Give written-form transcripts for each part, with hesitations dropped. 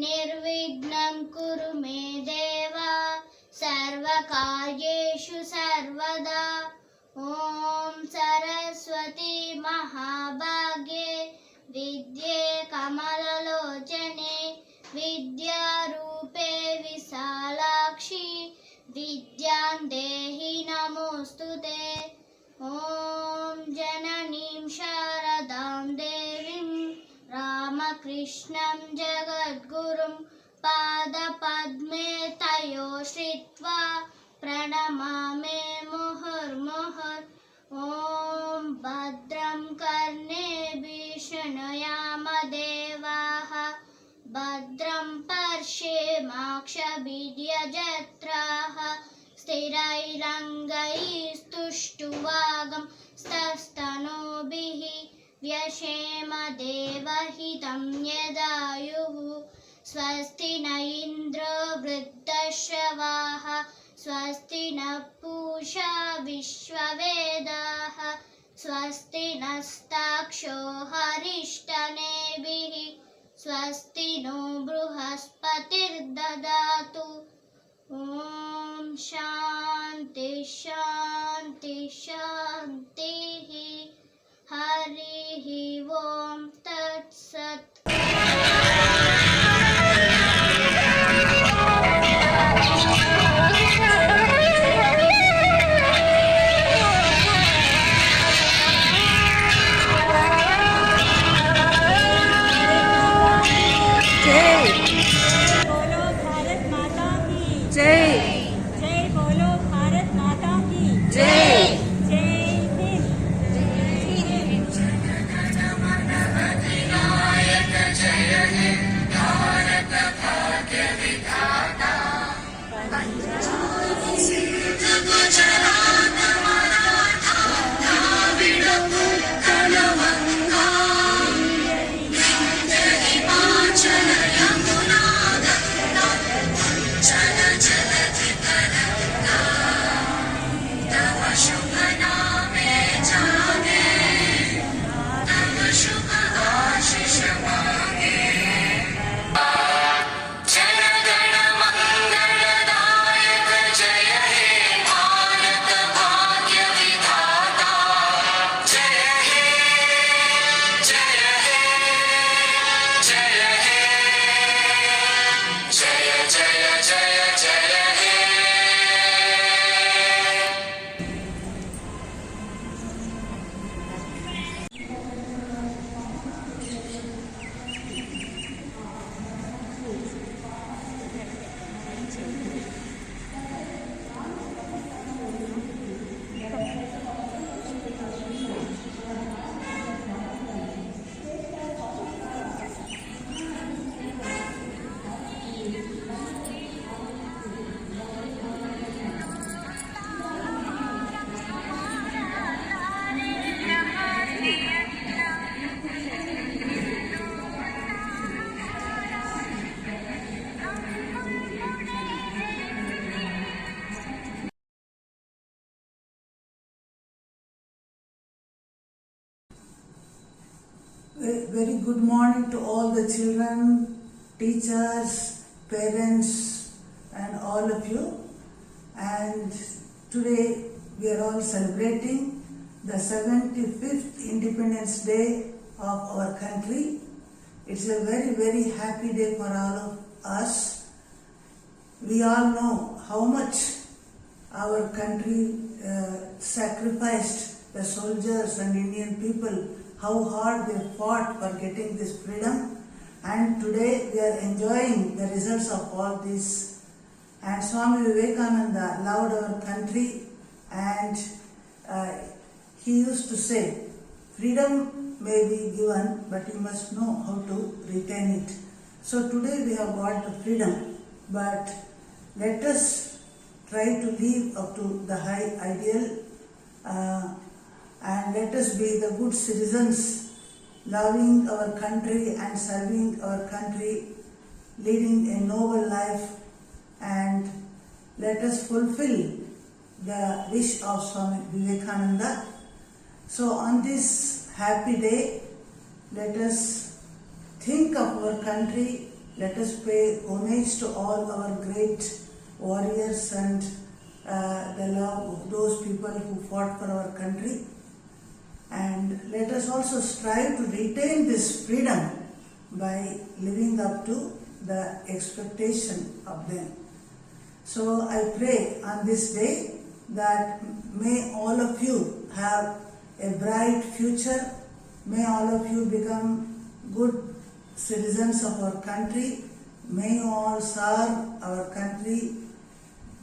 निर्विघ्नं कुरु मे देव सर्वकार्येषु सर्वदा। ॐ सरस्वती महाभाग्ये विद्ये कमललोचने विद्यारूपे विशालाक्षि विद्यां देहि नमोऽस्तुते। ॐ जननीं शारदां देवीं रामकृष्णं जगद्गुरुं पादपद्मे तयो श्रित्वा प्रणमामि मुहुर्मुहुः। ॐ भद्रं कर्णेभिः शृणुयाम देवाः भद्रं पश्येमाक्षभिर्यजत्राः स्थिरैरङ्गैस्तुष्टुवागं स्तस्तनूभिः व्यशेम देवहितं यदायुः। स्वस्ति न इन्द्रो वृद्धश्रवाः स्वस्ति नः पूषा विश्ववेदाः स्वस्ति नस्ताक्षो हरिष्ठनेभिः स्वस्ति नो बृहस्पतिर्ददातु। ॐ शान्ति शान्ति शान्तिः। हरिः ॐ तत्सत्। Very good morning to all the children, teachers, parents and all of you. And today we are all celebrating the 75th Independence Day of our country. It's a very, very happy day for all of us. We all know how much our country sacrificed, the soldiers and Indian people, how hard they fought for getting this freedom, and today we are enjoying the results of all this. And Swami Vivekananda loved our country, and he used to say, freedom may be given, but you must know how to retain it. So today we have got the freedom, but let us try to live up to the high ideal, and let us be the good citizens, loving our country and serving our country, leading a noble life, and let us fulfill the wish of Swami Vivekananda. So on this happy day, let us think of our country let us pay homage to all our great warriors and those people who fought for our country. And let us also strive to retain this freedom by living up to the expectation of them. So I pray on this day that may all of you have a bright future, may all of you become good citizens of our country, may you all serve our country,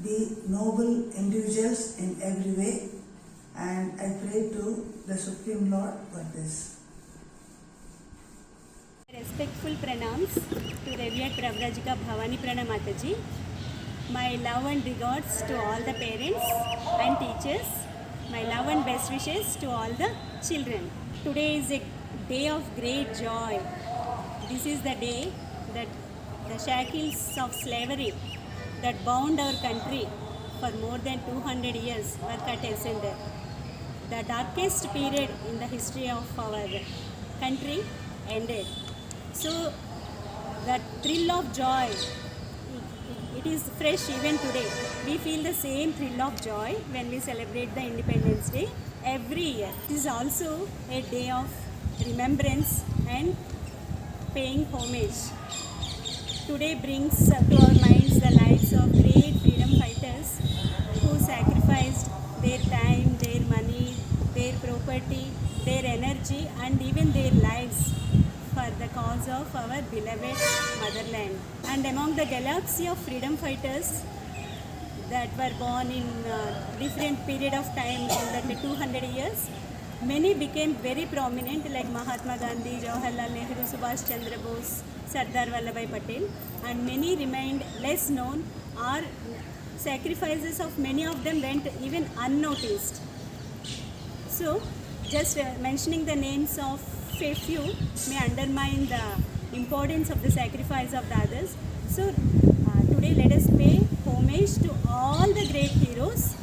be noble individuals in every way, and I pray to the Supreme Lord for this. Respectful pranams to Revered Pravrajika Bhavani Prana Mataji. My love and regards to all the parents and teachers. My love and best wishes to all the children. Today is a day of great joy. This is the day that the shackles of slavery that bound our country for more than 200 years were cut asunder. The darkest period in the history of our country ended. So the thrill of joy, it is fresh even today. We feel the same thrill of joy when we celebrate the Independence Day every year. It is also a day of remembrance and paying homage. Today brings to our minds the lives of great freedom fighters who sacrificed their time, their money, their property, their energy and even their lives for the cause of our beloved motherland. And among the galaxy of freedom fighters that were born in different period of time in that 200 years, many became very prominent like Mahatma Gandhi, Jawaharlal Nehru, Subhash Chandra Bose, Sardar Vallabhbhai Patel, and many remained less known or sacrifices of many of them went even unnoticed. So just mentioning the names of a few may undermine the importance of the sacrifice of the others. So today let us pay homage to all the great heroes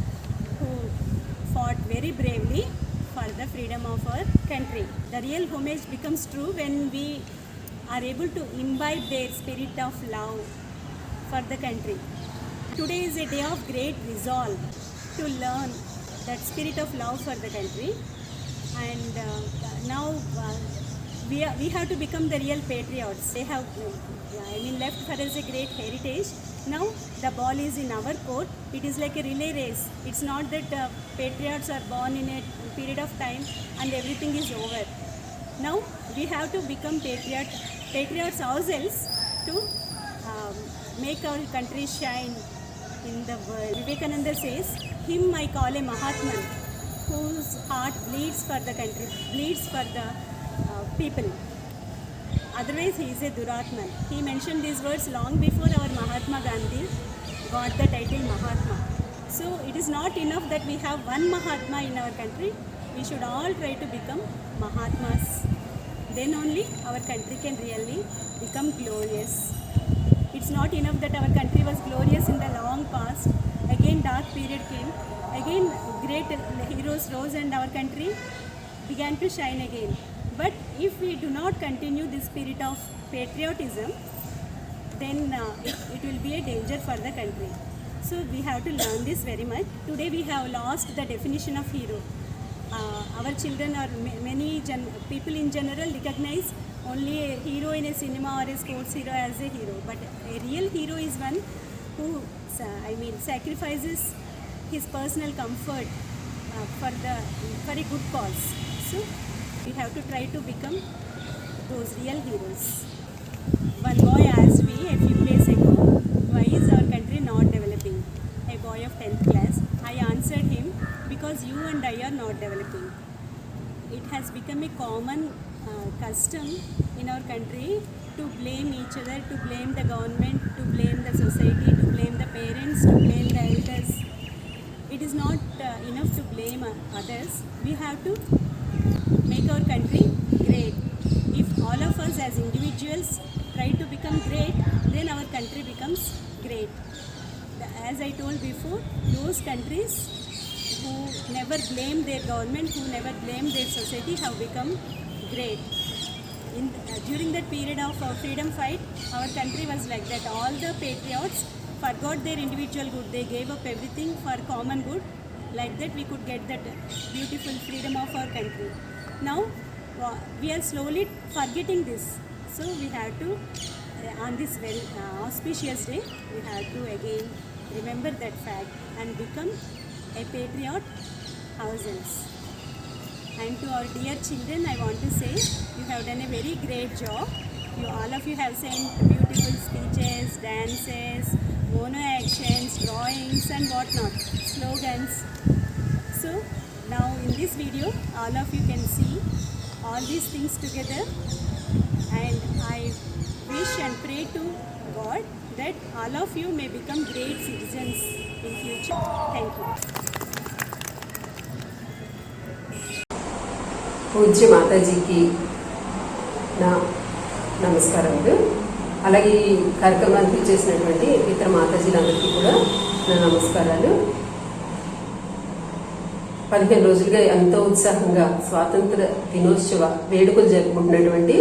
who fought very bravely for the freedom of our country. The real homage becomes true when we are able to imbibe their spirit of love for the country. Today is a day of great resolve to learn that spirit of love for the country, and now we have to become the real patriots. They have left for us a great heritage. Now the ball is in our court. It is like a relay race. It's not that patriots are born in a period of time and everything is over. Now we have to become patriots ourselves to make our country shine in the world. Vivekananda says, "Him I call a Mahatman, whose heart bleeds for the country, bleeds for the people. Otherwise, he is a Duratman." He mentioned these words long before our Mahatma Gandhi got the title Mahatma. So it is not enough that we have one Mahatma in our country. We should all try to become Mahatmas. Then only our country can really become glorious. It's not enough that our country was glorious in the long past. Again dark period came. Again great heroes rose and our country began to shine again. But if we do not continue this spirit of patriotism, then it will be a danger for the country. So we have to learn this very much. Today we have lost the definition of hero. Our children or many people in general recognize only a hero in a cinema or a sports hero as a hero. But a real hero is one who sacrifices his personal comfort for a good cause. So we have to try to become those real heroes. One boy asked me a few days ago, why is our country not developing? A boy of 10th class. I answered him, because you and I are not developing. It has become a common custom in our country to blame each other, to blame the government, to blame the society, to blame the parents, to blame the elders. It is not enough to blame others. We have to make our country great. If all of us as individuals try to become great, then our country becomes great. As I told before, those countries who never blame their government, who never blame their society have become great. During that period of freedom fight, our country was like that. All the patriots forgot their individual good. They gave up everything for common good. Like that, we could get that beautiful freedom of our country. Now, we are slowly forgetting this. So we have to, on this very auspicious day, we have to again remember that fact and become a patriot ourselves. And to our dear children, I want to say you have done a very great job. All of you have sent beautiful speeches, dances, mono actions, drawings and whatnot, slogans. So now in this video, all of you can see all these things together, and I wish and pray to God that all of you may become great citizens in future. Thank you. పూజ్య మాతాజీకి నా నమస్కారములు. అలాగే ఈ కార్యక్రమానికి చేసినటువంటి ఇతర మాతాజీలందరికీ కూడా నా నమస్కారాలు. 15 రోజులుగా ఎంతో ఉత్సాహంగా స్వాతంత్ర దినోత్సవ వేడుకలు జరుపుకుంటున్నటువంటి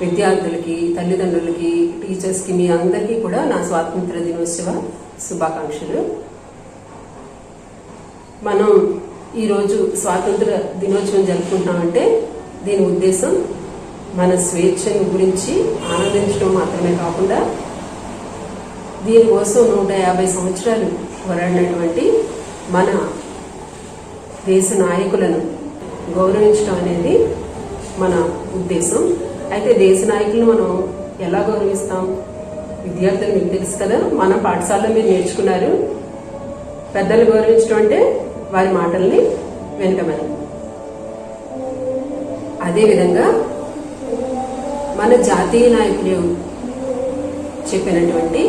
విద్యార్థులకి, తల్లిదండ్రులకి, టీచర్స్కి, మీ అందరికీ కూడా నా స్వాతంత్ర దినోత్సవ శుభాకాంక్షలు. మనం ఈరోజు స్వాతంత్ర దినోత్సవం జరుపుకుంటున్నామంటే దీని ఉద్దేశం మన స్వేచ్ఛను గురించి ఆనందించడం మాత్రమే కాకుండా దీనికోసం 150 సంవత్సరాలు పోరాడినటువంటి మన దేశ నాయకులను గౌరవించడం అనేది మన ఉద్దేశం. అయితే దేశ నాయకులను మనం ఎలా గౌరవిస్తాం? విద్యార్థులు మీకు తెలుసు కదా, మన పాఠశాలలో మీరు నేర్చుకున్నారు. పెద్దలు గౌరవించడం అంటే వారి మాటల్ని వినటమని. అదేవిధంగా మన జాతీయ నాయకులు చెప్పినటువంటి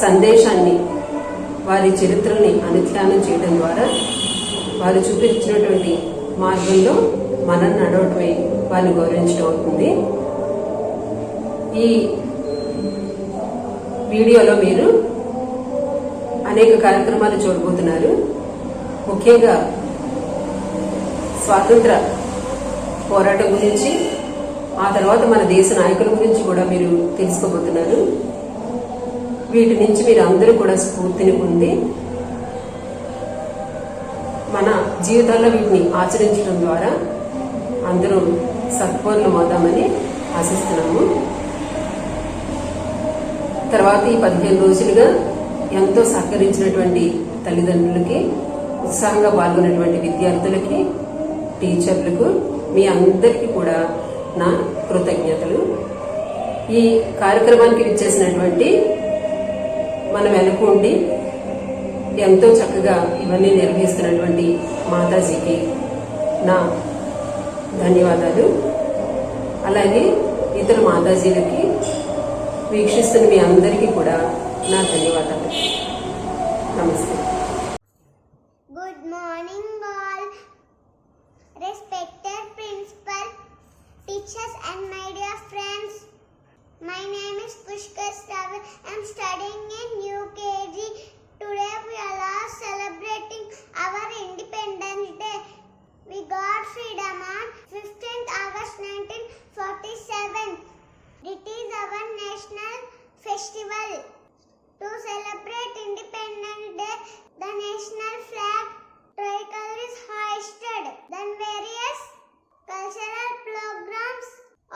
సందేశాన్ని, వారి చరిత్రని అనుధ్యానం చేయడం ద్వారా వారు చూపించినటువంటి మార్గంలో మనం నడవటమే వారిని గౌరవించడం అవుతుంది. ఈ వీడియోలో మీరు అనేక కార్యక్రమాలు చూడబోతున్నారు. ముఖ్యంగా స్వాతంత్ర పోరాటం గురించి, ఆ తర్వాత మన దేశ నాయకుల గురించి కూడా మీరు తెలుసుకోబోతున్నారు. వీటి నుంచి మీరు అందరూ కూడా స్ఫూర్తిని పొంది మన జీవితాల్లో వీటిని ఆచరించడం ద్వారా అందరూ సత్పూర్ణమవుదామని ఆశిస్తున్నాము. తర్వాత ఈ 15 రోజులుగా ఎంతో సహకరించినటువంటి తల్లిదండ్రులకి, ఉత్సాహంగా పాల్గొన్నటువంటి విద్యార్థులకి, టీచర్లకు, మీ అందరికీ కూడా నా కృతజ్ఞతలు. ఈ కార్యక్రమానికి విచ్చేసినటువంటి మన వెనక ఉండి ఎంతో చక్కగా ఇవన్నీ నిర్వహిస్తున్నటువంటి మాతాజీకి నా ధన్యవాదాలు. అలాగే ఇతర మాతాజీలకి, వీక్షిస్తున్న మీ అందరికీ కూడా నా ధన్యవాదాలు. నమస్తే. Good morning all. Respected principal, teachers and my dear friends. My name is Pushkar Stavir. I am studying in UKG. Today we are all celebrating our Independence Day. We got freedom on 15th August 1947. It is our national festival. To celebrate Independence Day, the national flag tricolor is hoisted. Then various cultural programs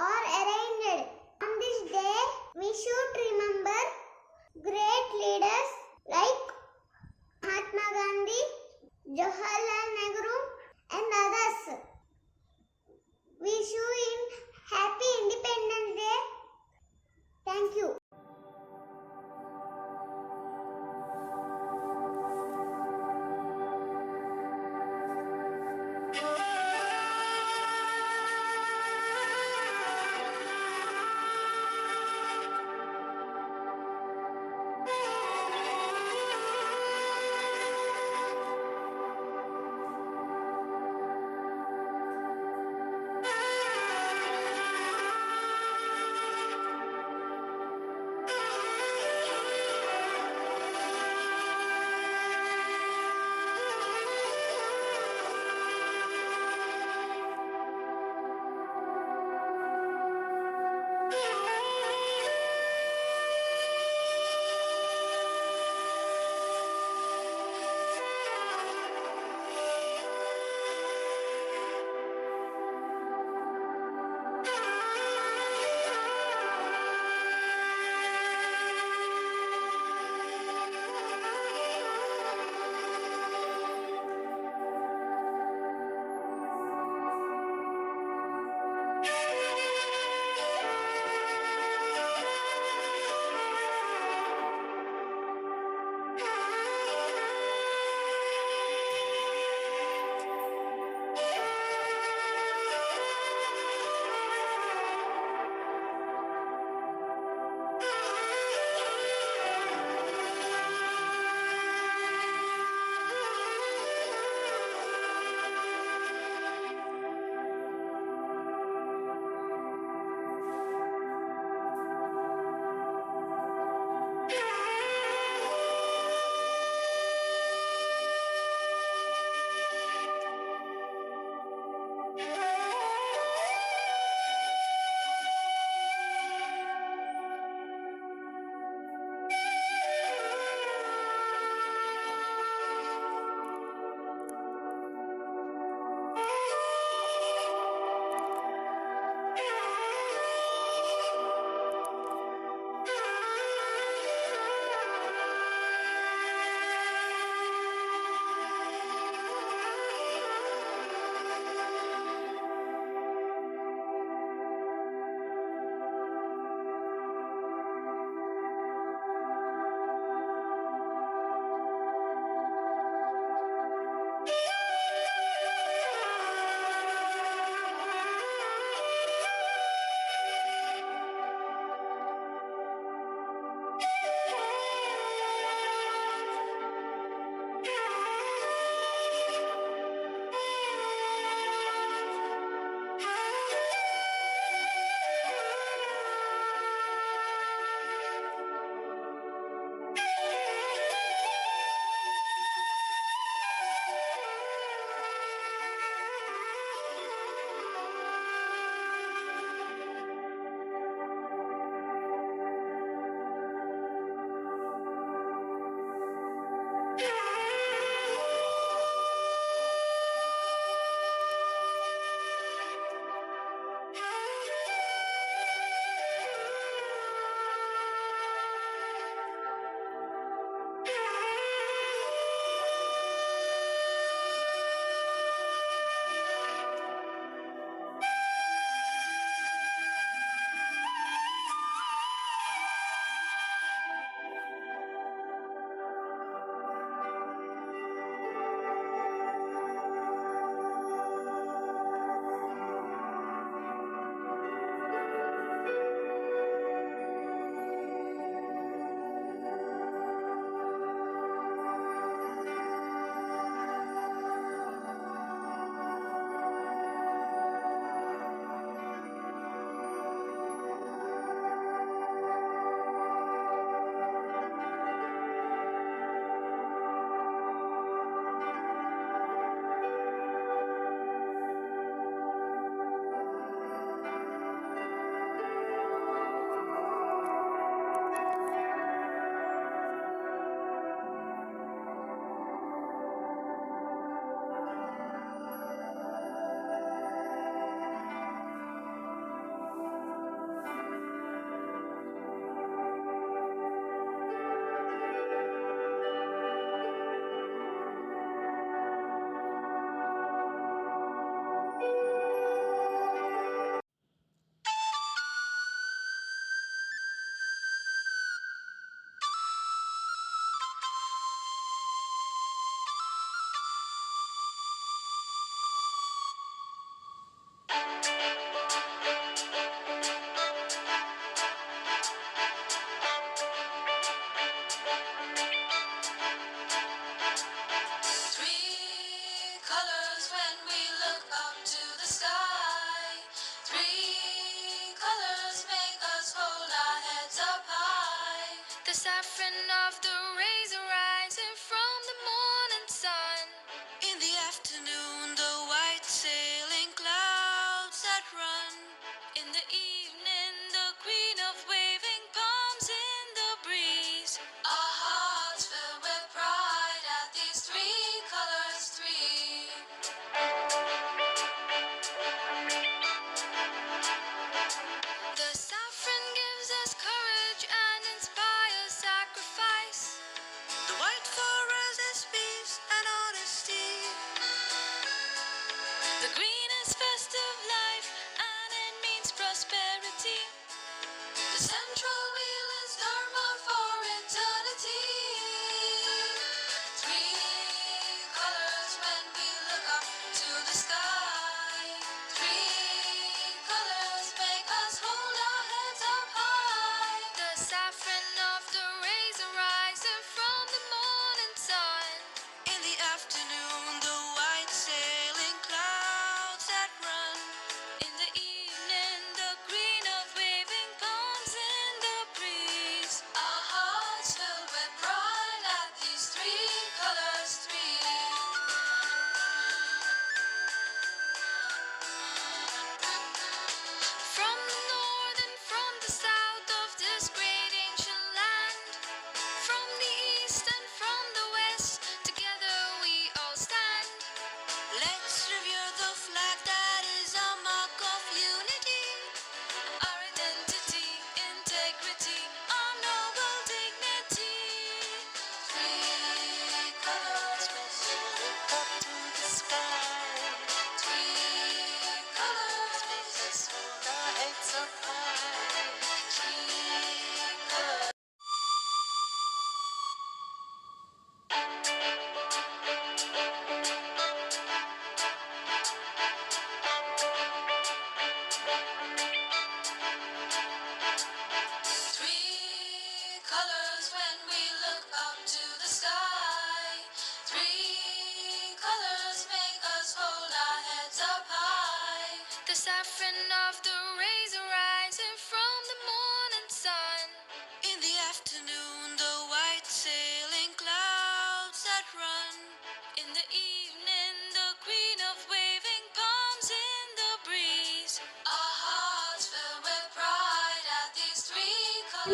are arranged. On this day, we should remember great leaders like Mahatma Gandhi, Jawaharlal Nehru and others. Wish you in happy Independence Day. Thank you.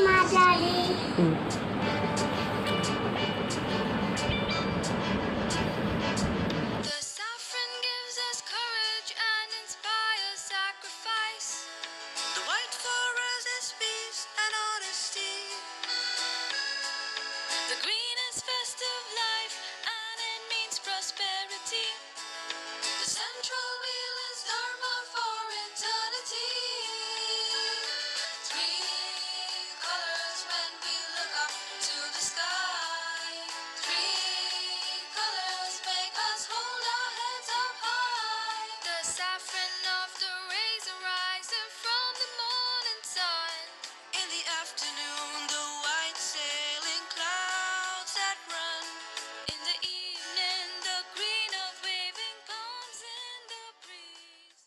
మాట్లాడి The saffron gives us courage and inspires sacrifice. The white forest is peace and honesty. The green is festive life and it means prosperity. The central wheel is dharma for eternity. Three colors when we look up to the sky. Three colors make us hold our heads up high. The saffron of the rays arising from the morning sun. In the afternoon, the white sailing clouds that run. In the evening, the green of waving palms in the breeze.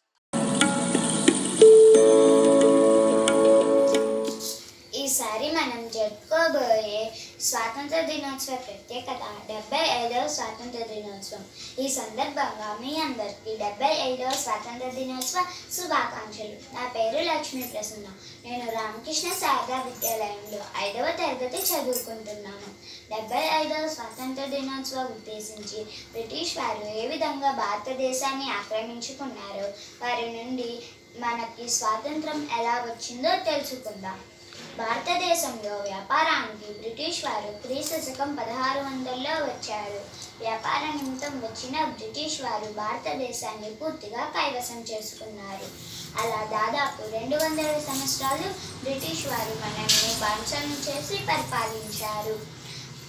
ఈసారి మనం జరుపుకోబోయే స్వాతంత్ర దినోత్సవ ప్రత్యేకత 75వ స్వాతంత్ర దినోత్సవం. ఈ సందర్భంగా మీ అందరికీ 75వ స్వాతంత్ర దినోత్సవ శుభాకాంక్షలు. నా పేరు లక్ష్మీ ప్రసన్న. నేను రామకృష్ణ శారదా విద్యాలయంలో 5వ తరగతి చదువుకుంటున్నాను. 75వ స్వాతంత్ర దినోత్సవం ఉద్దేశించి బ్రిటిష్ వారు ఏ విధంగా భారతదేశాన్ని ఆక్రమించుకున్నారో వారి నుండి మనకి స్వాతంత్రం ఎలా వచ్చిందో తెలుసుకుందాం. భారతదేశంలో వ్యాపారానికి బ్రిటిష్ వారు క్రీస్తు శకం 1600లో వచ్చారు. వ్యాపార నిమిత్తం వచ్చిన బ్రిటిష్ వారు భారతదేశాన్ని పూర్తిగా కైవసం చేసుకున్నారు. అలా దాదాపు 200 సంవత్సరాలు బ్రిటిష్ వారు మనల్ని బానిసలను చేసి పరిపాలించారు.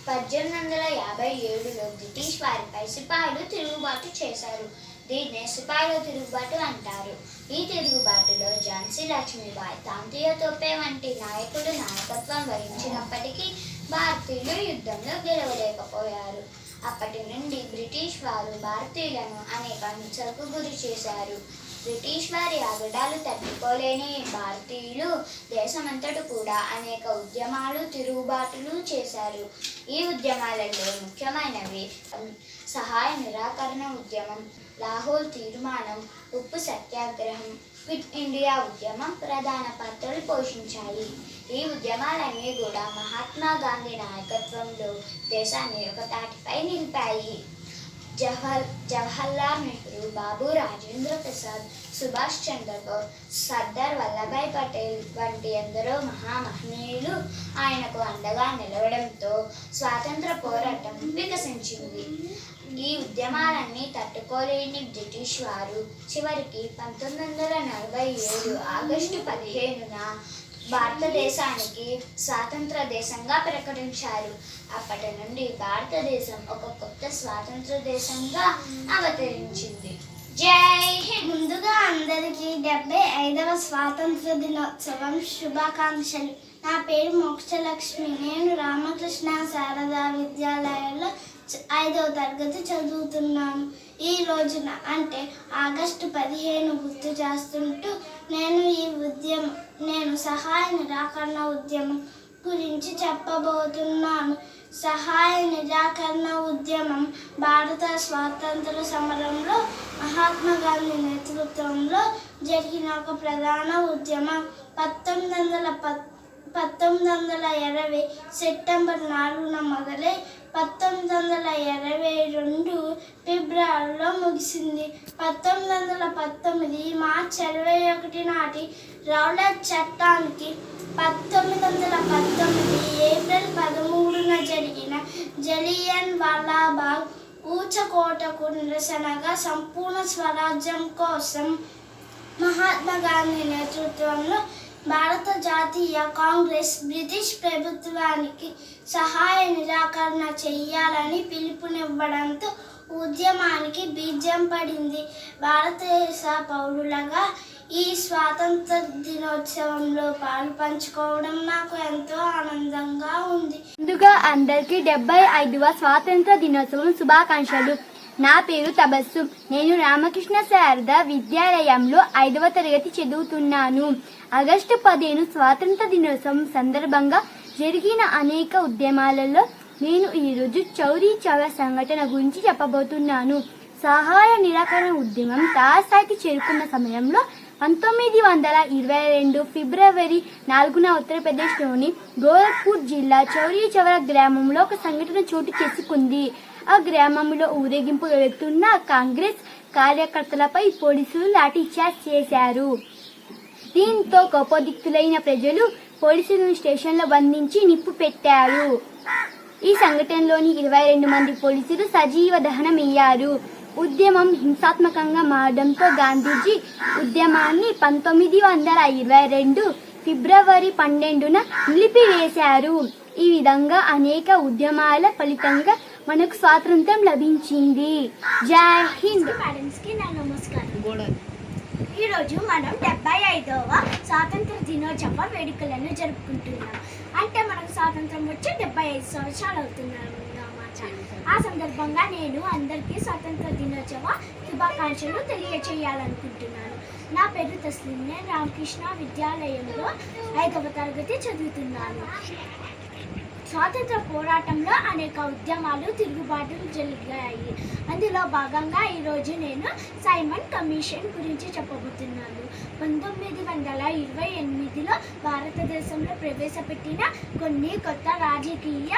1857లో బ్రిటిష్ వారిపై సిపాయిలు తిరుగుబాటు చేశారు. దీన్నే సిపాయిల తిరుగుబాటు అంటారు. ఈ తిరుగుబాటులో ఝాన్సీ లక్ష్మీబాయి, తాంతియా తోపే వంటి నాయకులు నాయకత్వం వహించినప్పటికీ భారతీయులు యుద్ధంలో గెలవలేకపోయారు. అప్పటి నుండి బ్రిటిష్ వారు భారతీయులను అనేక హింసలకు గురి చేశారు. బ్రిటిష్ వారి ఆగడాలు తట్టుకోలేని భారతీయులు దేశమంతటా కూడా అనేక ఉద్యమాలు, తిరుగుబాటులు చేశారు. ఈ ఉద్యమాలలో ముఖ్యమైనవి సహాయ నిరాకరణ ఉద్యమం, లాహోర్ తీర్మానం, ఉప్పు సత్యాగ్రహం, క్విట్ ఇండియా ఉద్యమం ప్రధాన పాత్రలు పోషించాయి. ఈ ఉద్యమాలన్నీ కూడా మహాత్మా గాంధీ నాయకత్వంలో దేశాన్ని ఒక తాటిపై నిలిపాయి. జవహర్లాల్ నెహ్రూ, బాబు రాజేంద్ర ప్రసాద్, సుభాష్ చంద్రబోస్, సర్దార్ వల్లభాయ్ పటేల్ వంటి ఎందరో మహామహనీయులు ఆయనకు అండగా నిలవడంతో స్వాతంత్ర పోరాటం వికసించింది. ఈ ఉద్యమాలన్నీ తట్టుకోలేని బ్రిటిష్ వారు చివరికి 1947 ఆగస్టు 15న భారతదేశానికి స్వాతంత్ర దేశంగా ప్రకటించారు. అప్పటి నుండి భారతదేశం ఒక కొత్త స్వాతంత్ర దేశంగా అవతరించింది. జై హింద్. ముందుగా అందరికీ 75వ స్వాతంత్ర దినోత్సవం శుభాకాంక్షలు. నా పేరు మోక్షలక్ష్మి. నేను రామకృష్ణ శారదా విద్యాలయంలో 5వ తరగతి చదువుతున్నాను. ఈ రోజున అంటే ఆగస్టు 15 గుర్తు చేస్తుంటూ నేను సహాయ నిరాకరణ ఉద్యమం గురించి చెప్పబోతున్నాను. సహాయ నిరాకరణ ఉద్యమం భారత స్వాతంత్ర సమరంలో మహాత్మా గాంధీ నేతృత్వంలో జరిగిన ఒక ప్రధాన ఉద్యమం. 1920 సెప్టెంబర్ 4న మొదలై 1922 ఫిబ్రవరిలో ముగిసింది. 1919 మార్చి 21 నాటి రౌలట్ చట్టానికి 1919 ఏప్రిల్ 13న జరిగిన జలియన్ వాలాబాగ్ ఊచకోటకు నిరసనగా సంపూర్ణ స్వరాజ్యం కోసం మహాత్మా గాంధీ నేతృత్వంలో భారత జాతీయ కాంగ్రెస్ బ్రిటిష్ ప్రభుత్వానికి సహాయ నిరాకరణ చేయాలని పిలుపునివ్వడంతో ఉద్యమానికి బీజం పడింది. భారతదేశ పౌరులుగా ఈ స్వాతంత్ర దినోత్సవంలో పాలు పంచుకోవడం నాకు ఎంతో ఆనందంగా ఉంది. ముందుగా అందరికీ 75వ స్వాతంత్ర దినోత్సవం శుభాకాంక్షలు. నా పేరు తబస్సు. నేను రామకృష్ణ శారదా విద్యాలయంలో 5వ తరగతి చదువుతున్నాను. ఆగస్టు 15 స్వాతంత్ర దినోత్సవం సందర్భంగా జరిగిన అనేక ఉద్యమాలలో నేను ఈరోజు చౌరీ చౌరా సంఘటన గురించి చెప్పబోతున్నాను. సహాయ నిరాకరణ ఉద్యమం తారస్థాయికి చేరుకున్న సమయంలో 1922 ఫిబ్రవరి 4న ఉత్తరప్రదేశ్లోని గోరఖ్పూర్ జిల్లా చౌరీ చౌరా గ్రామంలో ఒక సంఘటన చోటు చేసుకుంది. ఆ గ్రామంలో ఊరేగింపులు వెళ్తున్న కాంగ్రెస్ కార్యకర్తలపై పోలీసులు లాఠీచార్జ్ చేశారు. దీంతో కోపోద్రిక్తులైన ప్రజలు పోలీసులను స్టేషన్లో బంధించి నిప్పు పెట్టారు. ఈ సంఘటనలోని 22 మంది పోలీసులు సజీవ దహనమయ్యారు. ఉద్యమం హింసాత్మకంగా మారడంతో గాంధీజీ ఉద్యమాన్ని 1922 ఫిబ్రవరి 12న నిలిపివేశారు. ఈ విధంగా అనేక ఉద్యమాల ఫలితంగా మనకు స్వాతంత్రం లభించింది. జై హింద్. పేరెంట్స్కి నా నమస్కారం. ఈరోజు మనం 75వ స్వాతంత్ర దినోత్సవ వేడుకలను జరుపుకుంటున్నాం. అంటే మనకు స్వాతంత్రం వచ్చి 75 సంవత్సరాలు అవుతున్నాం అన్నమాట. ఆ సందర్భంగా నేను అందరికీ స్వాతంత్ర దినోత్సవ శుభాకాంక్షలు తెలియచేయాలనుకుంటున్నాను. నా పేరు తస్లీం. నేను రామకృష్ణ విద్యాలయంలో 5వ తరగతి చదువుతున్నాను. స్వాతంత్ర పోరాటంలో అనేక ఉద్యమాలు తిరుగుబాటులు జరిగాయి. అందులో భాగంగా ఈరోజు నేను సైమన్ కమిషన్ గురించి చెప్పబోతున్నాను. 1928లో భారతదేశంలో ప్రవేశపెట్టిన కొన్ని కొత్త రాజకీయ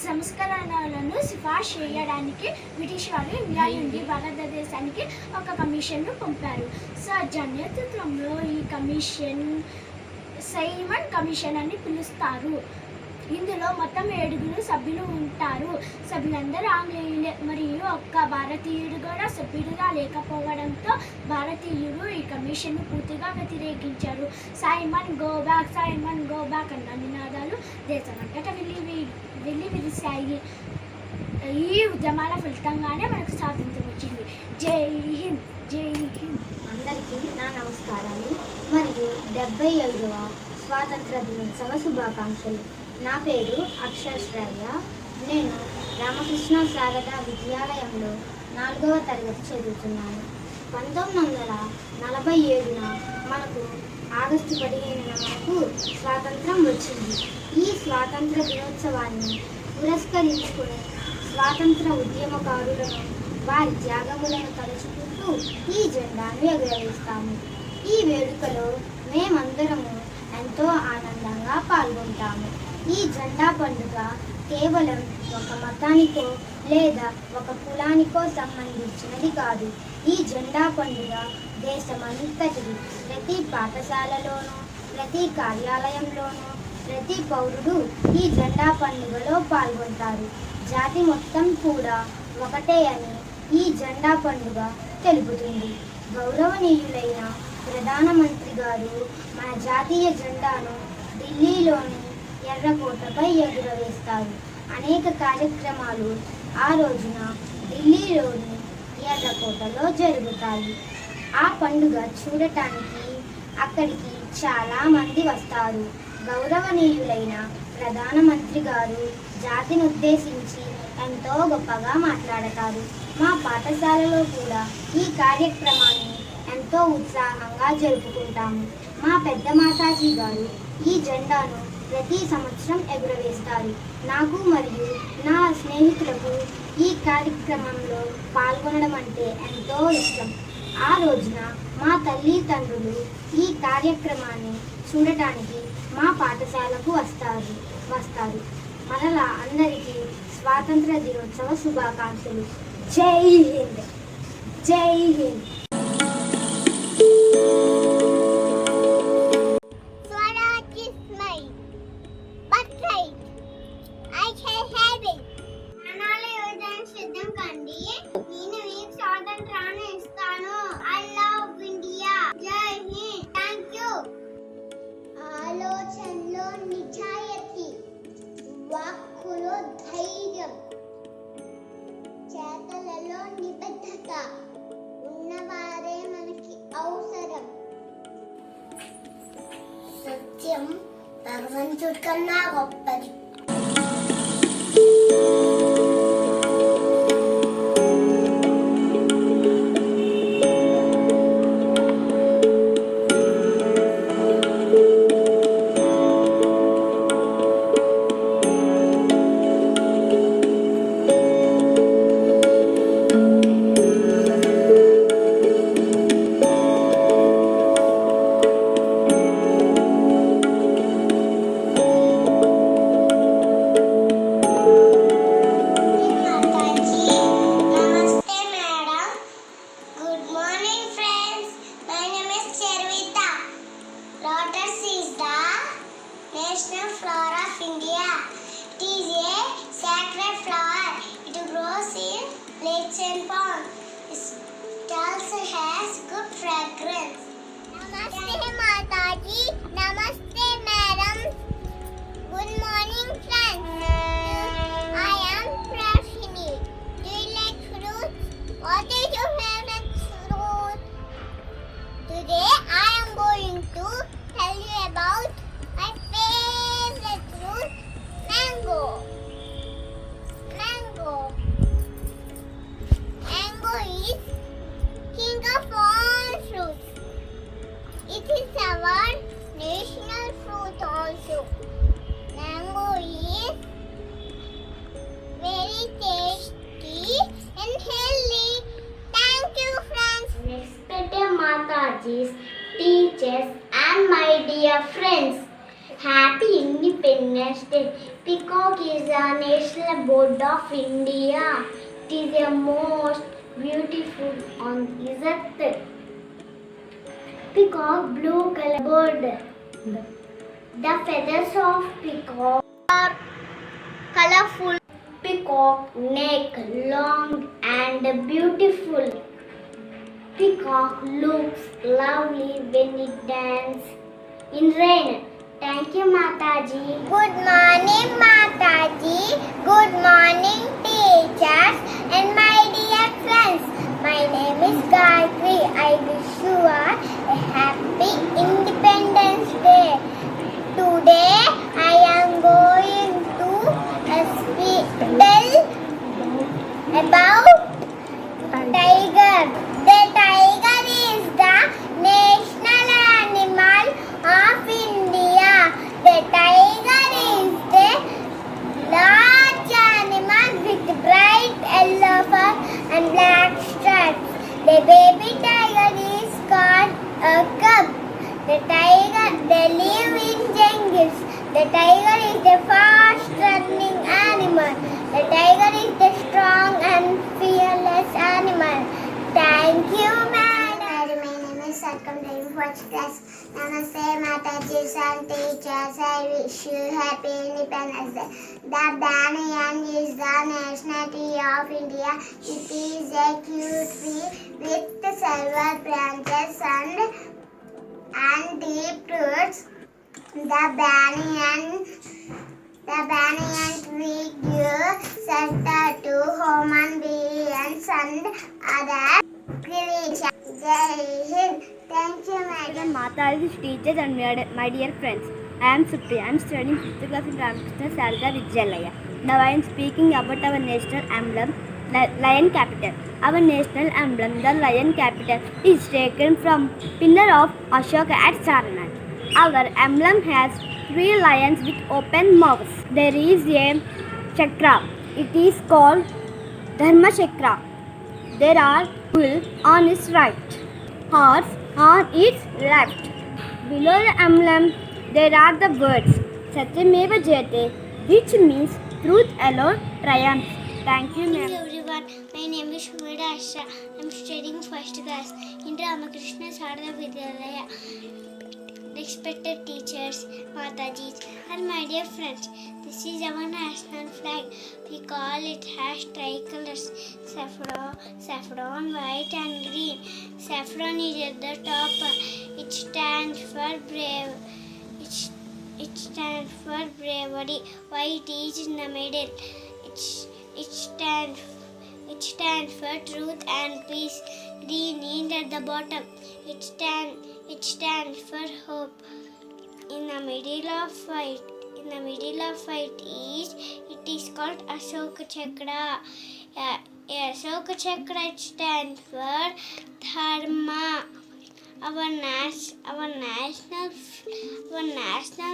సంస్కరణలను సిఫార్సు చేయడానికి బ్రిటిష్ వారు ఇంగ్లాండ్ నుండి భారతదేశానికి ఒక కమిషన్ను పంపారు. సర్జన్ నేతృత్వంలో ఈ కమిషన్ సైమన్ కమిషన్ అని పిలుస్తారు. ఇందులో మొత్తం 7 సభ్యులు ఉంటారు. సభ్యులందరూ ఆంగ్లేయులే మరియు ఒక్క భారతీయుడు కూడా సభ్యుడిగా లేకపోవడంతో భారతీయులు ఈ కమిషన్ను పూర్తిగా వ్యతిరేకించారు. సైమన్ గో బ్యాక్ అన్న నినాదాలు దేశమంతటా వెళ్ళి విరిశాయి. ఈ ఉద్యమాల ఫలితంగానే మనకు స్వాతంత్రం వచ్చింది. జై హింద్. జై హింద్. అందరికీ నా నమస్కారాలు మరియు 75వ స్వాతంత్ర దినోత్సవ శుభాకాంక్షలు. నా పేరు అక్షర్ శ్రేయ. నేను రామకృష్ణ శారదా విద్యాలయంలో 4వ తరగతి చదువుతున్నాను. 1947న మనకు ఆగస్టు 15న మనకు స్వాతంత్రం వచ్చింది. ఈ స్వాతంత్ర దినోత్సవాన్ని పురస్కరించుకుని స్వాతంత్ర ఉద్యమకారులను వారి త్యాగములను తలుచుకుంటూ ఈ జెండాను ఎగురవేస్తాము. ఈ వేడుకలో మేమందరము ఎంతో ఆనందంగా పాల్గొంటాము. ఈ జెండా పండుగ కేవలం ఒక మతానికో లేదా ఒక కులానికో సంబంధించినది కాదు. ఈ జెండా పండుగ దేశమంతటిది. ప్రతి పాఠశాలలోనూ, ప్రతి కార్యాలయంలోనూ ప్రతి పౌరుడు ఈ జెండా పండుగలో పాల్గొంటారు. జాతి మొత్తం కూడా ఒకటే అని ఈ జెండా పండుగ తెలుపుతుంది. గౌరవనీయులైన ప్రధానమంత్రి గారు మన జాతీయ జెండాను ఢిల్లీలోని ఎర్రకోటపై ఎగురవేస్తారు. అనేక కార్యక్రమాలు ఆ రోజున ఢిల్లీలోని ఎర్రకోటలో జరుగుతాయి. ఆ పండుగ చూడటానికి అక్కడికి చాలా మంది వస్తారు. గౌరవనీయులైన ప్రధానమంత్రి గారు జాతిని ఉద్దేశించి ఎంతో గొప్పగా మాట్లాడతారు. మా పాఠశాలలో కూడా ఈ కార్యక్రమాన్ని ఎంతో ఉత్సాహంగా జరుపుకుంటాము. మా పెద్ద మాతాజీ గారు ఈ జెండాను ప్రతి సంవత్సరం ఎగురవేస్తారు. నాకు మరియు నా స్నేహితులకు ఈ కార్యక్రమంలో పాల్గొనడం అంటే ఎంతో ఇష్టం. ఆ రోజున మా తల్లిదండ్రులు ఈ కార్యక్రమాన్ని చూడటానికి మా పాఠశాలకు వస్తారు. మరలా అందరికీ స్వాతంత్ర దినోత్సవ శుభాకాంక్షలు. జై హింద్. జై Hind. Swaraj is mine, but right, I shall have it. ప్రణాళిక యోజన సిద్ధం కండి. నేను మీకు స్వాతంత్రాన్ని ఇస్తాను. I love India. జై హింద్. Thank you. ఆలోచనలో నిజాయితీ, వాక్కులో ధైర్యం, చేతలలో నిబద్ధత ఉన్నవారే మనకి అవసరం. సత్యం భగవంతుడి కన్నా గొప్పది. kitchen pond. It also has good fragrance. Namaste Mataji. Namaste Madam. Good morning friends. I am Prashini. Do you like fruits? What is your favorite fruit? Today I am going to tell you about my favorite fruit, mango. Mango. Mango is king of all fruits. It is our national fruit also. Mango is very tasty and healthy. Thank you, friends. Respected Matajis, teachers, and my dear friends. Happy Independence Day. Peacock is a national bird of India. It is the most beautiful on this earth. Peacock, blue color bird. The feathers of peacock are colorful. Peacock neck long and beautiful. Peacock looks lovely when it dances in rain. Thank you, Mataji. Good morning, Mataji. Good morning, teachers and my dear friends. My name is Gayatri. I wish you all a happy Independence Day. Today, I am going to tell about tiger. The tiger is the national animal of India. The tiger is the large animal with bright yellow fur and black stripes. The baby tiger is called a cub. They live in jungles. The tiger is the fast running animal. The tiger is the strong and fearless animal. Thank you, madam. My name is Sarkam Devi, first class. Namaste, Matajis and teachers. I wish you happy Independence Day. The banyan is the national tree of India. It is a cute tree with silver branches and deep roots. The banyan tree gives shelter to human beings and other creatures. Jai Hind. Thank you, madam. Mataji's teachers and my dear friends. I am Supriya. I am studying 5th class in Ramakrishna Sarada Vidyalaya. Now I am speaking about our national emblem, lion capital. Our national emblem, the lion capital, is taken from pillar of Ashoka at Saranath. Our emblem has 3 lions with open mouths. There is a chakra. It is called Dharma Chakra. There are bull on its right, horse on its left. Below the emblem, there are the words Satyameva Jayate, which means truth alone triumphs. Thank you, ma'am. Hello everyone, my name is Shumida Asha. I am studying 1st class in Ramakrishna Sarada Vidyalaya. Respected teachers, Matajis, and my dear friends, this is our national flag. We call it as tricolors: saffron, white, and green. Saffron is at the top. It stands for brave. It stands for bravery. White is in the middle. It stands for truth and peace. Green is at the bottom. It stands for hope. In the middle of white it is called Ashoka Chakra. Ashoka Chakra stands for Dharma. Our national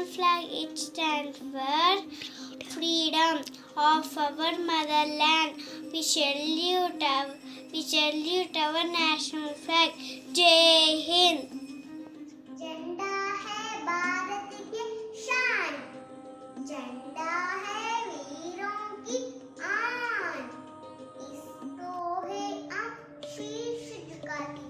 flag, it stands for freedom of our motherland. We salute our national flag. Jai Hind. झंडा है भारत की शान, झंडा है वीरों की आन, इसको है अब शीश झुकाती,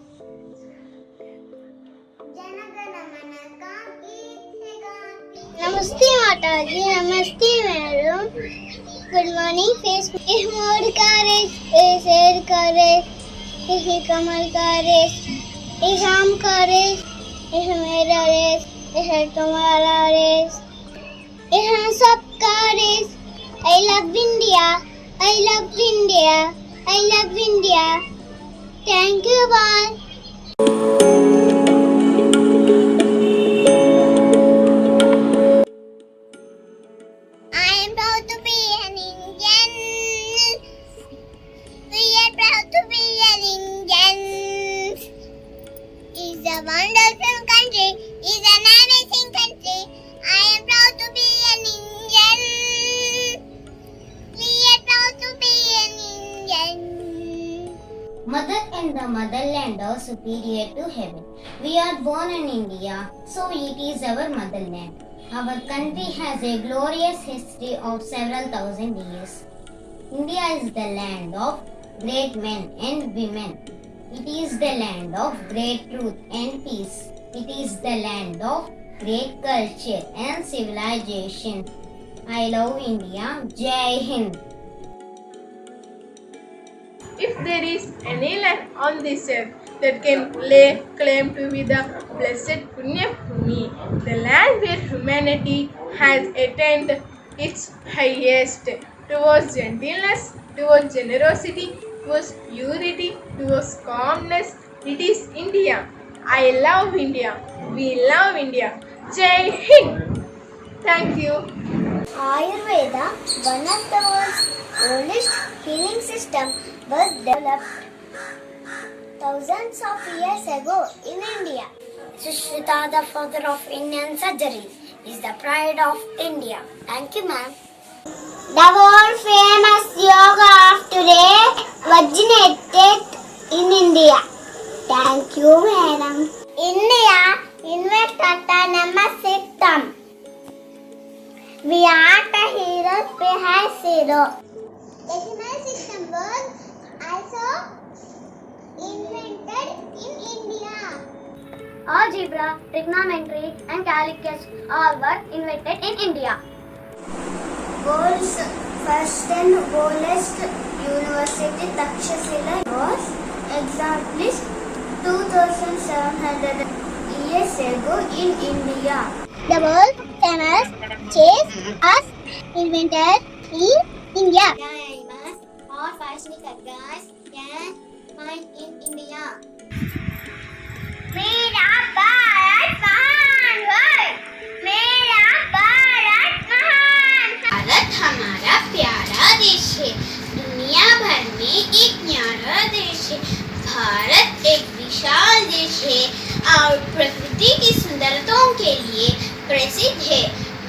जन गण मन का गीत है गाती। नमस्ते माता जी, नमस्ते मैडम, गुड मॉर्निंग फेस। यह मोर का रेस, यह शेर का रेस, यह कमल का रेस, यह आम का रेस, यह मेरा रेस, यह तुम्हारा रेस, यह हम सबका race. I love India, I love India, I love India. Thank you, bye. I am proud to be an Indian. We are proud to be an Indian. It's a wonderful country. It's an amazing country. I am proud to be an Indian. We are proud to be an Indian. Mother and the motherland are superior to heaven. We are born in India, so it is our motherland. Our country has a glorious history of several thousand years. India is the land of great men and women. It is the land of great truth and peace. It is the land of great culture and civilization. I love India. Jai Hind. If there is any land on this earth that can lay claim to be the blessed Punya Bhumi, the land where humanity has attained its highest, towards gentleness, towards generosity, towards purity, towards calmness, it is India. I love India. We love India. Jai Hind. Thank you. Ayurveda, one of the world's oldest healing system, was developed thousands of years ago in India. Sushrita, the father of Indian surgery, is the pride of India. Thank you, ma'am. The world famous yoga of today originated in India. Thank you, madam. India invented autonomous system. We are the heroes behind zero. Decimal system was also invented in India. Algebra, trigonometry, and calculus all were invented in India. World's first and oldest university, Takshashila, was established 2,700 years ago in India. The world famous chess was invented in India. Diamonds or fashionable guys can find in India. मेरा भारत महान है, मेरा भारत महान है। भारत हमारा प्यारा देश है, दुनिया भर में एक न्यारा देश है। भारत एक विशाल देश है और प्रकृति की सुंदरताओं के लिए प्रसिद्ध है।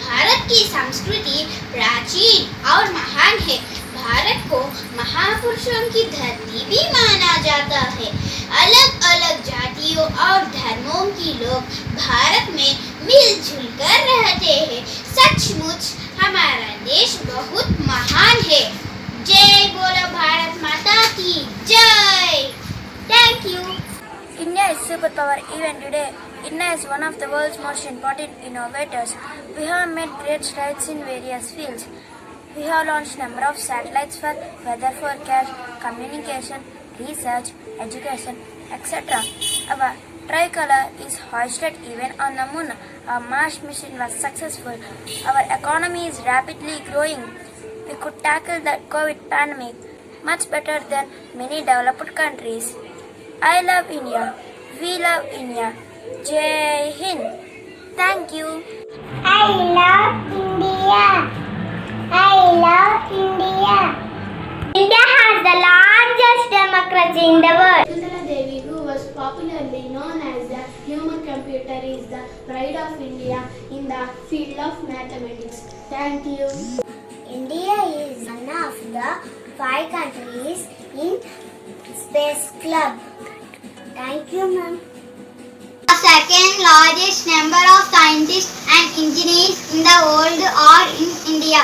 भारत की संस्कृति प्राचीन और महान है। भारत को महापुरुषों की धरती भी माना जाता है। अलग अलग जातियों और धर्मों के लोग भारत में मिलजुल कर रहते हैं। सचमुच हमारा देश बहुत महान है। जय बोलो भारत माता की जय। Thank you. India is superpower even today. India is one of the world's most important innovators. We have made great strides in various fields. We have launched number of satellites for weather forecast, communication, research, education, etc. Our tricolor is hoisted even on the moon. Our Mars mission was successful. Our economy is rapidly growing. We could tackle the COVID pandemic much better than many developed countries. I love India. We love India. Jai Hind. Thank you. I love India. I love India. India has the largest democracy in the world. Shakundala Devi, who was popularly known as the human computer, is the pride of India in the field of mathematics. Thank you. India is one of the 5 countries in Space Club. Thank you, ma'am. The second largest number of scientists and engineers in the world are in India.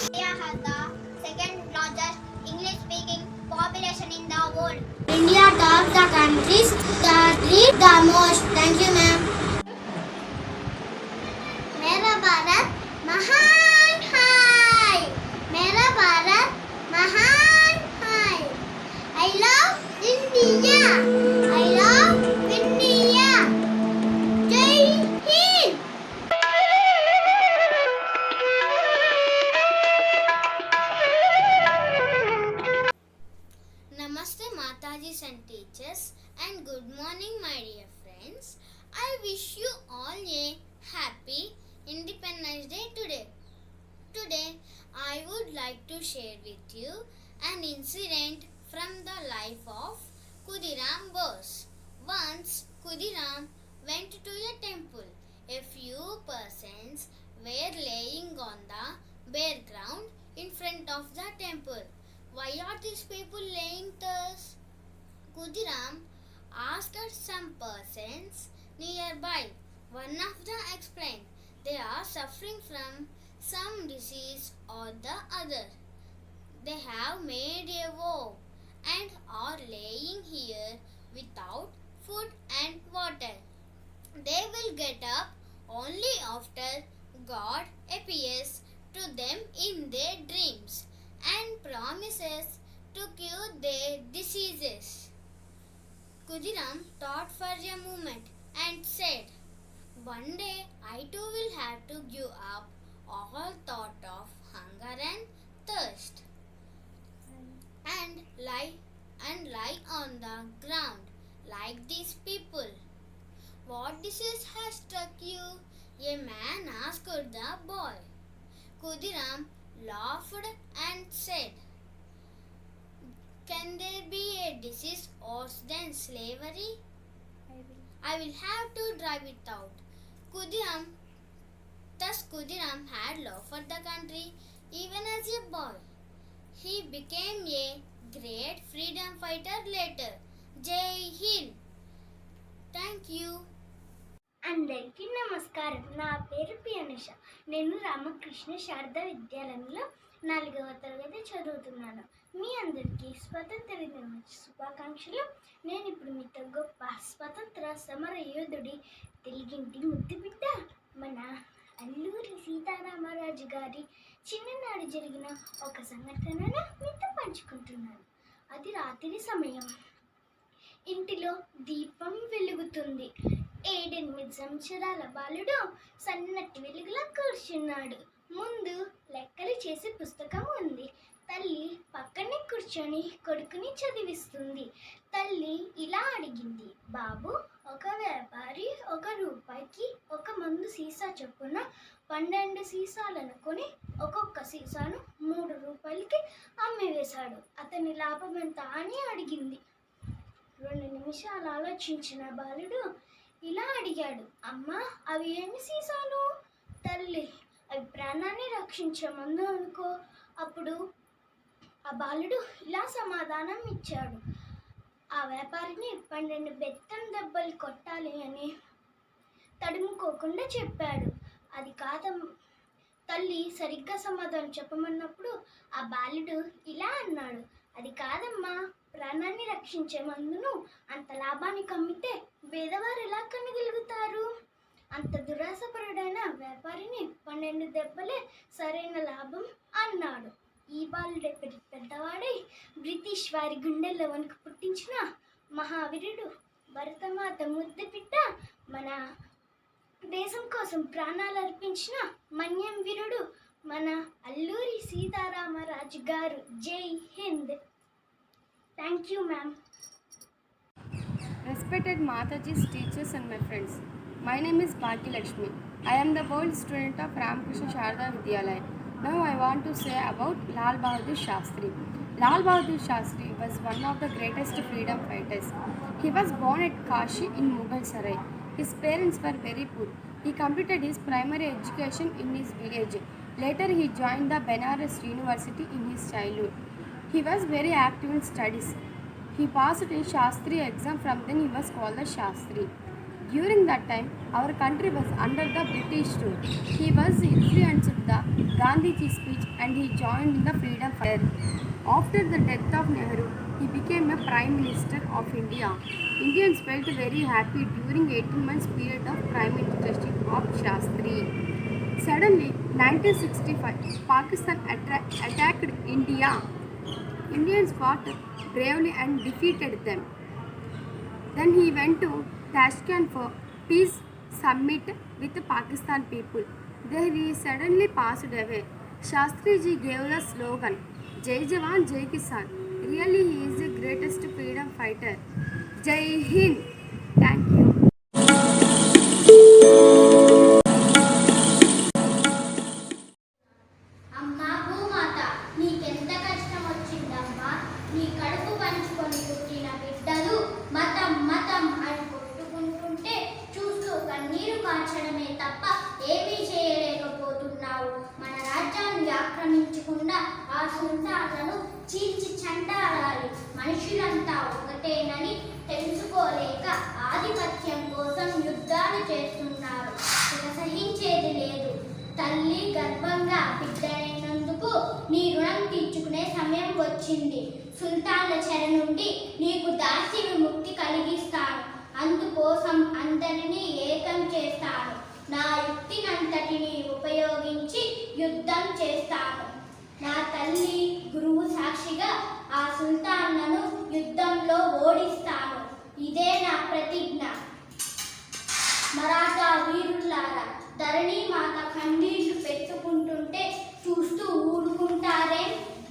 India has the second largest English-speaking population in the world. India tops the countries that lead the most. Thank you, ma'am. मेरा Bharat ladies and teachers, and good morning, my dear friends. I wish you all a happy Independence Day today. Today, I would like to share with you an incident from the life of Khudiram Bose. Once, Khudiram went to a temple. A few persons were laying on the bare ground in front of the temple. Why are these people laying thus? Khudiram asked some persons nearby. One of them explained, they are suffering from some disease or the other. They have made a vow and are laying here without food and water. They will get up only after God appears to them in their dreams and promises to cure their diseases. Khudiram thought for a moment and said, one day I too will have to give up all thought of hunger and thirst and lie on the ground like these people. What disease has struck you? A man asked the boy. Khudiram laughed and said, can there be a disease worse than slavery? I will have to drive it out. Thus Khudiram had love for the country even as a boy. He became a great freedom fighter later. Jai Hind. Thank you. అందరికీ నమస్కారం. నా పేరు పియనుష. నేను రామకృష్ణ శారదా విద్యాలయంలో 4వ తరగతి చదువుతున్నాను. మీ అందరికీ స్వతంత్ర దిన శుభాకాంక్షలు. నేను ఇప్పుడు మీతో గొప్ప స్వతంత్ర సమర యోధుడి తెలుగింటి ముద్దుబిడ్డ మన అల్లూరి సీతారామరాజు గారి చిన్ననాడు జరిగిన ఒక సంఘటనను మీతో పంచుకుంటున్నాను. అది రాత్రి సమయం. ఇంటిలో దీపం వెలుగుతుంది. 7-8 సంవత్సరాల బాలుడు సన్నటి వెలుగులో కూర్చున్నాడు. ముందు లెక్కలు చేసే పుస్తకం ఉంది. తల్లి పక్కనే కూర్చొని కొడుకుని చదివిస్తుంది. తల్లి ఇలా అడిగింది, బాబు, ఒక వ్యాపారి ₹1 ఒక మందు సీసా చొప్పున 12 సీసాలను కొని ఒక్కొక్క సీసాను ₹3 అమ్మివేశాడు. అతని లాభం ఎంత అని అడిగింది. 2 నిమిషాలు ఆలోచించిన బాలుడు ఇలా అడిగాడు, అమ్మా, అవి ఎన్ని సీసాలు? తల్లి, అవి ప్రాణాన్ని రక్షించే మందు అనుకో. అప్పుడు ఆ బాలుడు ఇలా సమాధానం ఇచ్చాడు, ఆ వ్యాపారిని 12 బెత్తం దెబ్బలు కొట్టాలి అని తడుముకోకుండా చెప్పాడు. అది కాదమ్మా. తల్లి సరిగ్గా సమాధానం చెప్పమన్నప్పుడు ఆ బాలుడు ఇలా అన్నాడు, అది కాదమ్మా, ప్రాణాన్ని రక్షించే మందును అంత లాభానికి అమ్మితే పేదవారు ఎలా కనగలుగుతారు? అంత దురాశపరుడైన వ్యాపారిని 12 దెబ్బలే సరైన లాభం అన్నాడు. ఈ బాలుడే పెద్దవాడై బ్రిటిష్ వారి గుండెల్లో వణుకు పుట్టించిన మహావీరుడు, భరతమాత ముద్దు బిడ్డ, మన దేశం కోసం ప్రాణాలు అర్పించిన మన్యం వీరుడు మన అల్లూరి సీతారామరాజు గారు. జై Hind. Thank you ma'am. Respected Mataji's teachers and my friends, my name is Bhagya Lakshmi. I am the old student of Ramakrishna Sharada Vidyalaya. Now I want to say about Lal Bahadur Shastri. Lal Bahadur Shastri was one of the greatest freedom fighters. He was born at Kashi in Mughal Sarai. His parents were very poor. He completed his primary education in his village. Later he joined the Benares University in his childhood. He was very active in studies. He passed a Shastri exam, from then he was called the Shastri. During that time, our country was under the British rule. He was influenced with the Gandhiji speech and he joined in the freedom fight. After the death of Nehru, he became a Prime Minister of India. Indians felt very happy during 18 months period of Prime Ministership of Shastri. Suddenly, 1965, Pakistan attacked India. Indians fought bravely and defeated them. Then he went to Tashkent for peace summit with the Pakistan people. There he suddenly passed away. Shastri ji gave the slogan, Jai Jawan, Jai Kisan. Really, he is the greatest freedom fighter. Jai Hind. Thank you. అమ్మా భూమాత, నీకెంత కష్టం వచ్చిందమ్మా. నీ కడుపు పంచుకొని పుట్టిన బిడ్డలు మతం మతం అని కొట్టుకుంటుంటే చూస్తూ కన్నీరు కార్చడమే తప్ప ఏమీ చేయలేకపోతున్నావు. మన రాజ్యాన్ని ఆక్రమించకుండా ఆ సుల్తాన్లను చీల్చి చండాడాలి. మనుషులంతా ఒకటేనని తెలుసుకోలేక ఆధిపత్యం కోసం యుద్ధాలు చేస్తున్నారు. ఇక సహించేది లేదు. తల్లి గర్భంగా బిడ్డైనందుకు నీ రుణం తీర్చుకునే సమయం వచ్చింది. సుల్తాన్ల చెర నుండి నీకు దాసి విముక్తి కలిగిస్తాను. అందుకోసం అందరినీ ఏకం చేస్తాను. నా యుక్తినంతటిని ఉపయోగించి యుద్ధం చేస్తాను. నా తల్లి గురువు సాక్షిగా ఆ సుల్తాన్లను యుద్ధంలో ఓడిస్తాను. ఇదే నా ప్రతిజ్ఞ. మరాఠా వీరులారా, ధరణి మాత కన్నీళ్లు పెట్టుకుంటుంటే చూస్తూ ఊరుకుంటారే?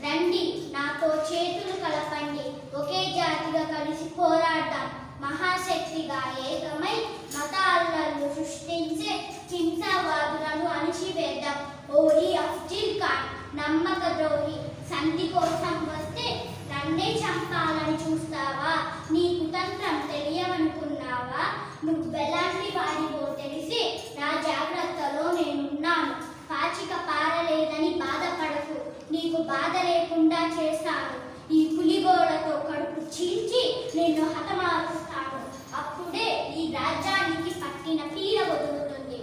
రండి, నాతో చేతులు కలపండి. ఒకే జాతిగా కలిసి పోరాడదాం. మహాశక్తిగా ఏకమై మతాలను సృష్టించే హింసావాదులను అణిచివేద్దాం. ఓడి అఫ్జిల్ ఖాన్, నమ్మక ద్రోహి, సంధి కోసం వస్తే నన్నే చంపాలని చూస్తావా? నీ కుతంత్రం తెలియవనుకున్నావా? నువ్వెలాంటి వాడివో తెలిసి నా జాగ్రత్తలో నేనున్నాను. పాచిక పారలేదని బాధపడకు. నీకు బాధ లేకుండా చేస్తాను. ఈ పులిగోడతో కడుపు చీల్చి నిన్ను హతమారుస్తాను. అప్పుడే ఈ రాజ్యానికి పట్టిన పీడ వదులుతుంది.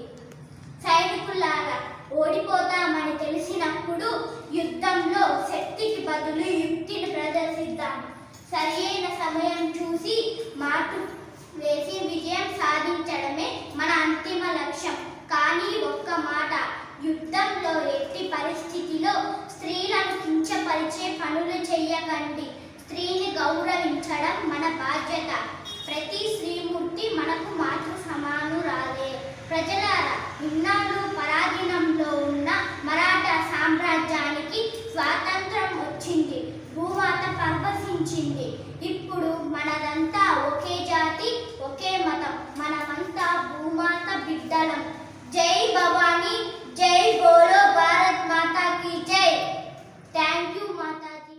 సైనికులారా, ఓడిపోతామని తెలిసినప్పుడు యుద్ధంలో శక్తికి బదులు యుక్తిని ప్రదర్శిద్దాం. సరియైన సమయం చూసి మాటు వేసి విజయం సాధించడమే మన అంతిమ లక్ష్యం. కానీ ఒక్క మాట, యుద్ధంలో ఎట్టి పరిస్థితిలో స్త్రీలను కించపరిచే పనులు చెయ్యకండి. స్త్రీని గౌరవించడం మన బాధ్యత. ప్రతి స్త్రీమూర్తి మనకు మాతృ సమానురాలే. ప్రజలారా, ఇన్నాళ్ళు పరాధీనంలో ఉన్న మరాఠా సామ్రాజ్యానికి స్వాతంత్రం వచ్చింది. భూమాత పరవశించింది. ఇప్పుడు మనదంతా ఒకే జాతి, ఒకే మతం. మనమంతా భూమాత బిడ్డలం. జై భవానీ, జై బోలో భారత్ మాతా కీ జై. Thank you Mataji.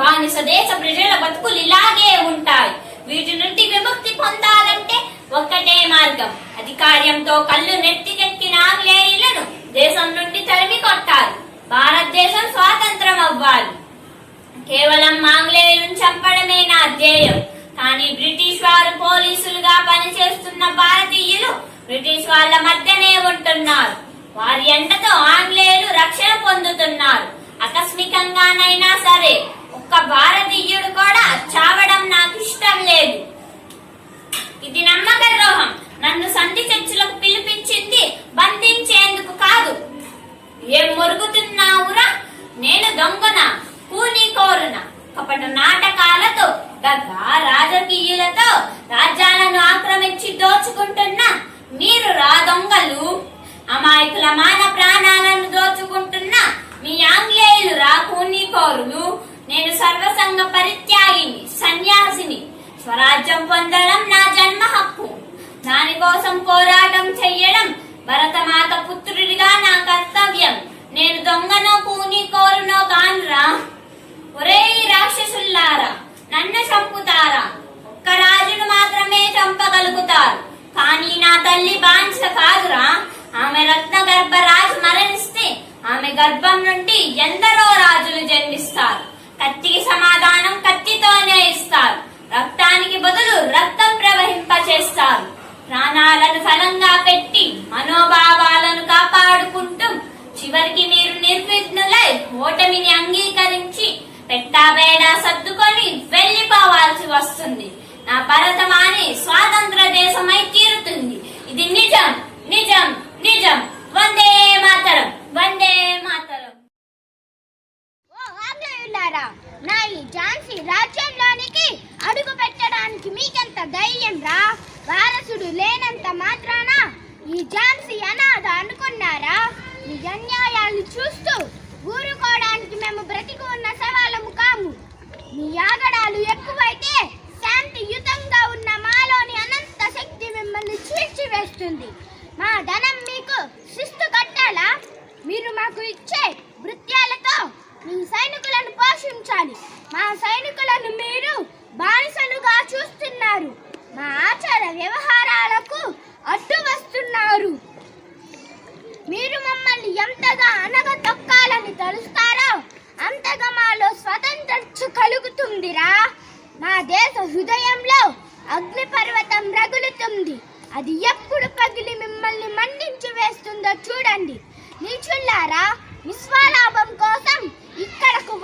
బానిస దేశ ప్రజల బతుకులు ఇలాగే ఉంటాయి. వీటి నుండి విముక్తి పొందాలంటే ఒక్కటే మార్గం. అధికార్యంతో కళ్ళు నెత్తికెక్కిన ఆంగ్లేయులను దేశం నుండి తరిమి కొట్టాలి. భారతదేశం స్వాతంత్రం అవ్వాలి. కేవలం ఆంగ్లేయులను చంపడమే నా ధ్యేయం. కానీ బ్రిటిష్ వారు పోలీసులుగా పనిచేస్తున్న భారతీయులు బ్రిటిష్ వాళ్ళ మధ్యనే ఉంటున్నారు. వారి ఎండతో ఆంగ్లేయులు రక్షణ పొందుతున్నారు. ఆకస్మికంగానైనా సరే ఒక్క భారతీయుడు కూడా చావడం నాకు ఇష్టం లేదు. ఇది నమ్మక ద్రోహం. నన్ను సంధి చర్చలకు పిలిపించింది బంధించేందుకు కాదు. ఏం మురుగుతున్నావురా? నేను దొంగన, కూలీకోరున, కపట నాటకాలతో రాజకీయులతో రాజ్యాలను ఆక్రమించి దోచుకుంటున్న మీరు రా దొంగలు. అమాయకుల మాన ప్రాణాలను దోచుకుంటున్న మీ ఆంగ్లేయులు రా కూలీకోరులు. నేను సర్వసంగ పరిత్యాగిని, సన్యాసిని. స్వరాజ్యం పొందడం నా జన్మ హక్కు. దానికోసం పోరాటం చెయ్యడం భరతమాత పుత్రుడిగా నా కర్తవ్యం. నేను దొంగనో కూలీకోరునో కానురా. ఒరే రాక్షసుల్లారా, నన్ను చంపుతారా? ఒక్క రాజును మాత్రమే చంపగలుగుతారు. కానీ నా తల్లి బాంఛ కాదురా. ఆమె రత్న గర్భ రాజు మరణిస్తే ఆమె గర్భం నుండి ఎందరో రాజులు జన్మిస్తారు. కత్తికి సమాధానం కత్తితోనే ఇస్తారు. రక్తానికి బదులు రక్తం ప్రవహింపచేస్తారు. ప్రాణాలను ఫలంగా పెట్టి మనోభావాలను కాపాడుకుంటూ చివరికి మీరు నిర్విఘ్నులై ఓటమిని అంగీకరించి పెట్టాబేడా సర్దుకొని వెళ్లిపోవాల్సి వస్తుంది. నా భరతమాని స్వాతంత్ర దేశమై తీరుతుంది. ఇది నిజం, నిజం, నిజం. వందే మాతరం, వందే మాతరం. ఓ ఆంగ్లేయులారా, నా ఈ ఝాన్సీ రాజ్యంలోనికి అడుగు పెట్టడానికి మీకెంత ధైర్యం రా? వారసుడు లేనంత మాత్రాన ఈ ఝాన్సీ అనాథ అనుకున్నారా? మీ అన్యాయాలు చూస్తూ ఊరుకోవడానికి మేము బ్రతికి ఉన్న శవాలము కాము. మీ ఆగడాలు ఎక్కువైతే శాంతియుతంగా ఉన్న మాలోని అనంత శక్తి మిమ్మల్ని చీల్చివేస్తుంది. మా ధనం మీకు శిస్తు కట్టాలా? మీరు మాకు ఇచ్చే వృత్యాలతో మీ సైనికులను పోషించాలి. మా సైనికులను మీరు బానిసలుగా చూస్తున్నారు. మా ఆచార వ్యవహారాలకు అడ్డు వస్తున్నారు. మీరు మమ్మల్ని ఎంతగా అనగతొక్కాలని తలుస్తారో అంతగా మాలో స్వతంత్రం కలుగుతుందిరా. మా దేశ హృదయంలో అగ్నిపర్వతం రగులుతుంది. అది ఎప్పుడు పగిలి మిమ్మల్ని మండించి వేస్తుందో చూడండి. నీచుల్లారా, విశ్వలాభం కోసం ఇక్కడకు